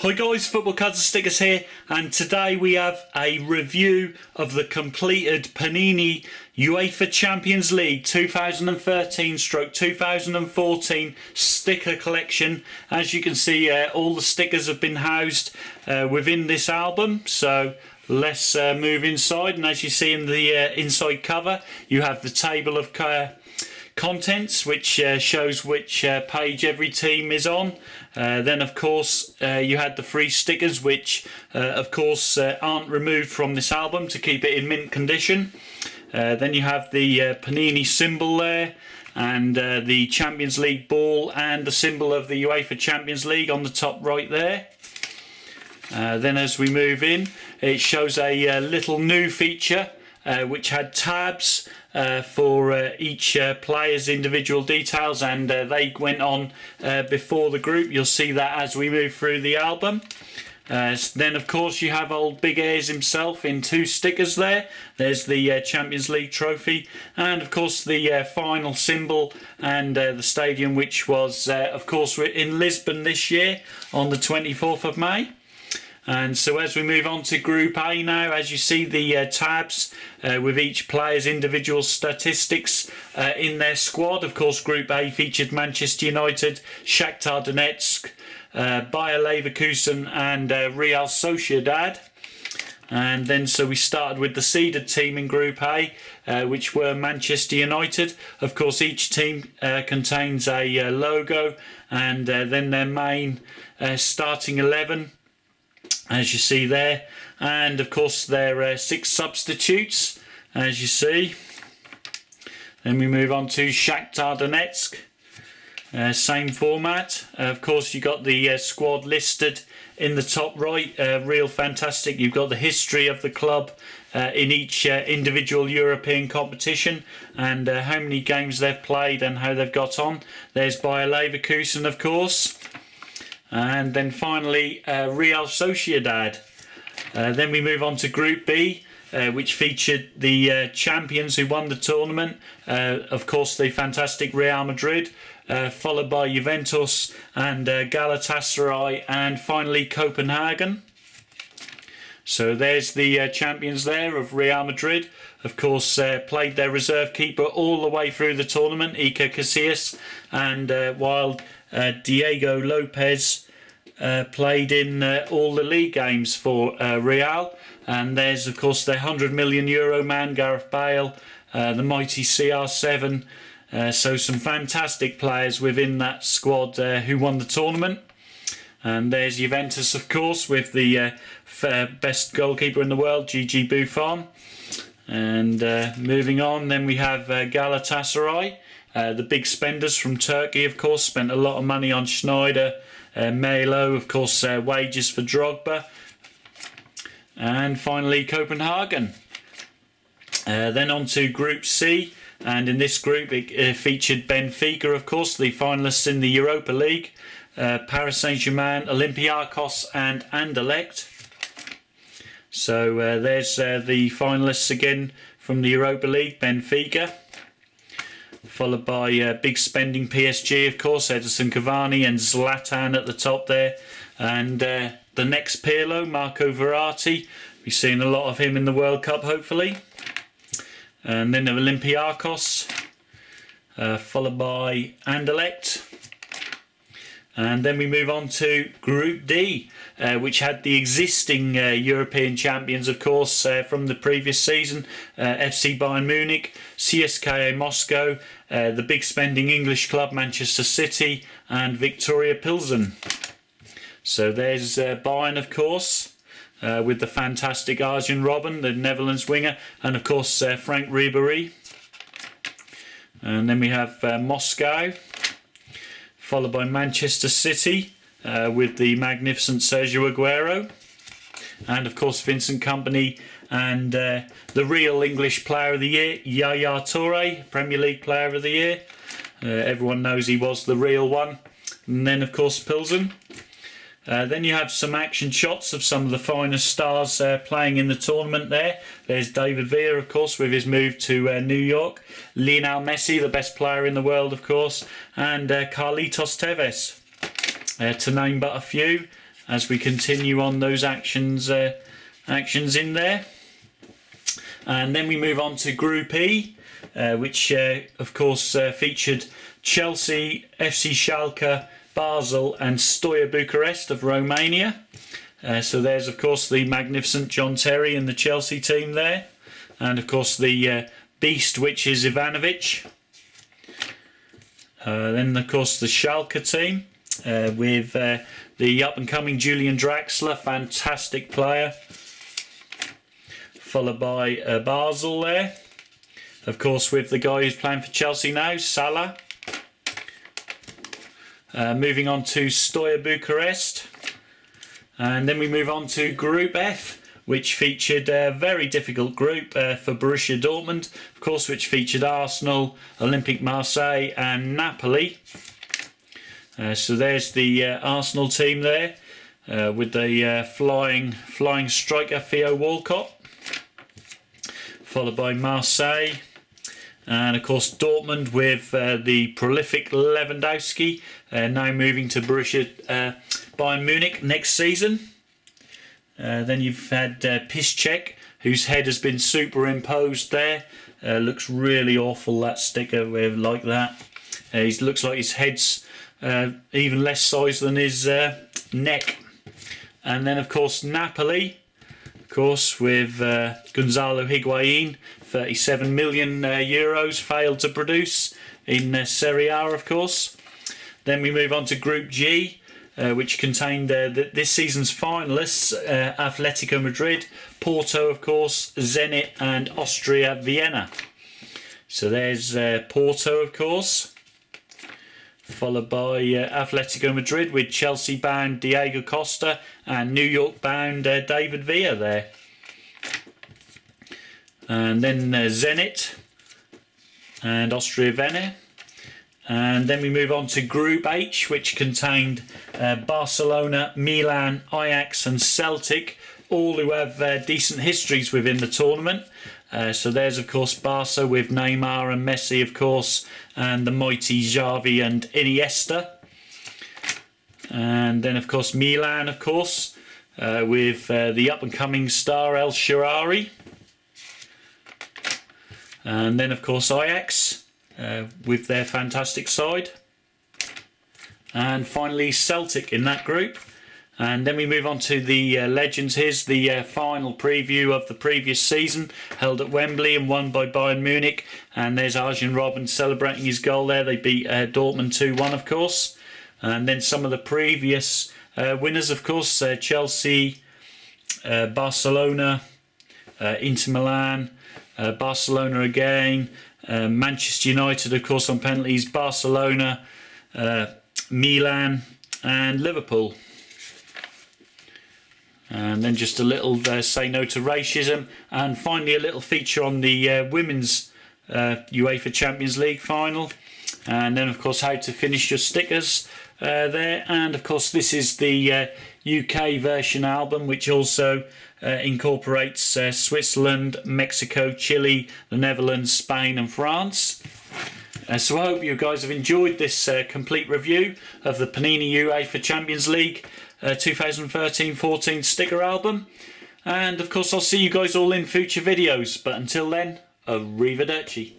Hi guys, Football Cards and Stickers here, and today we have a review of the completed Panini UEFA Champions League 2013/2014 sticker collection. As you can see, all the stickers have been housed within this album, so let's move inside. And as you see in the inside cover, you have the table of contents, which shows which page every team is on. Then of course you had the free stickers, which of course aren't removed from this album to keep it in mint condition. Then you have the Panini symbol there, and the Champions League ball and the symbol of the UEFA Champions League on the top right there. Then as we move in, it shows a little new feature which had tabs for each player's individual details, and they went on before the group. You'll see that as we move through the album. Then of course you have old Big Ayres himself in two stickers there. There's the Champions League trophy, and of course the final symbol and the stadium, which was of course in Lisbon this year on the 24th of May. And so as we move on to Group A now, as you see the tabs with each player's individual statistics in their squad. Of course, Group A featured Manchester United, Shakhtar Donetsk, Bayer Leverkusen and Real Sociedad. And then so we started with the seeded team in Group A, which were Manchester United. Of course, each team contains a logo, and then their main starting 11, as you see there, and of course there are 6 substitutes, as you see. Then we move on to Shakhtar Donetsk, same format. Of course you got the squad listed in the top right, real fantastic. You've got the history of the club in each individual European competition, and how many games they've played and how they've got on. There's Bayer Leverkusen, of course. And then finally Real Sociedad. Then we move on to Group B, which featured the champions who won the tournament. Of course the fantastic Real Madrid, followed by Juventus and Galatasaray, and finally Copenhagen. So there's the champions there of Real Madrid. Of course played their reserve keeper all the way through the tournament, Iker Casillas, and while Diego Lopez played in all the league games for Real. And there's of course the €100 million man, Gareth Bale, the mighty CR7. So some fantastic players within that squad who won the tournament. And there's Juventus, of course, with the best goalkeeper in the world, Gigi Buffon. And moving on, then we have Galatasaray. The big spenders from Turkey, of course, spent a lot of money on Schneider, Melo, of course, wages for Drogba. And finally Copenhagen. Then on to Group C, and in this group it featured Benfica, of course, the finalists in the Europa League, Paris Saint-Germain, Olympiacos and Anderlecht. So there's the finalists again from the Europa League, Benfica, followed by big spending PSG, of course, Edinson Cavani and Zlatan at the top there. And the next Pirlo, Marco Verratti, we've seen a lot of him in the World Cup, hopefully. And then Olympiacos, followed by Anderlecht. And then we move on to Group D, which had the existing European champions, of course, from the previous season, FC Bayern Munich, CSKA Moscow, the big spending English club Manchester City, and Victoria Pilsen. So there's Bayern, of course, with the fantastic Arjen Robben, the Netherlands winger, and of course Frank Ribéry. And then we have Moscow, followed by Manchester City with the magnificent Sergio Aguero, and of course Vincent Kompany, and the real English Player of the Year, Yaya Toure, Premier League Player of the Year. Everyone knows he was the real one. And then of course Pilsen. Then you have some action shots of some of the finest stars playing in the tournament there. There's David Villa, of course, with his move to New York. Lionel Messi, the best player in the world, of course. And Carlitos Tevez, to name but a few. as we continue on those actions in there. And then we move on to Group E, which of course featured Chelsea, FC Schalke, Basel and Steaua Bucharest of Romania. So there's of course the magnificent John Terry and the Chelsea team there, and of course the beast, which is Ivanovic. Then of course the Schalke team with the up and coming Julian Draxler, fantastic player, followed by Basel there, of course with the guy who's playing for Chelsea now, Salah. Moving on to Steaua Bucharest, and then we move on to Group F, which featured a very difficult group for Borussia Dortmund, of course, which featured Arsenal, Olympique Marseille and Napoli. So there's the Arsenal team there, with the flying striker Theo Walcott, followed by Marseille, and of course Dortmund with the prolific Lewandowski, now moving to Bayern Munich next season. Then you've had Piszczek, whose head has been superimposed there. Looks really awful, that sticker like that. He looks like his head's even less size than his neck. And then of course Napoli, of course with Gonzalo Higuain, 37 million euros failed to produce in Serie A, of course. Then we move on to Group G, which contained this season's finalists, Atletico Madrid, Porto of course, Zenit and Austria Vienna. So there's Porto of course, followed by Atletico Madrid with Chelsea bound Diego Costa and New York bound David Villa there. And then Zenit and Austria Vienna. And then we move on to Group H, which contained Barcelona, Milan, Ajax and Celtic, all who have decent histories within the tournament. So there's of course Barca with Neymar and Messi of course, and the mighty Xavi and Iniesta. And then of course Milan of course, with the up and coming star El Shaarawy. And then of course Ajax, with their fantastic side, and finally Celtic in that group. And then we move on to the legends. Here's the final preview of the previous season, held at Wembley and won by Bayern Munich, and there's Arjen Robben celebrating his goal there. They beat Dortmund 2-1 of course. And then some of the previous winners of course, Chelsea, Barcelona, Inter Milan, Barcelona again, Manchester United of course on penalties, Barcelona, Milan and Liverpool. And then just a little say no to racism, and finally a little feature on the women's UEFA Champions League final, and then of course how to finish your stickers there. And of course this is the UK version album, which also incorporates Switzerland, Mexico, Chile, the Netherlands, Spain and France. So I hope you guys have enjoyed this complete review of the Panini UEFA Champions League 2013-14 sticker album. And of course I'll see you guys all in future videos, but until then, arrivederci.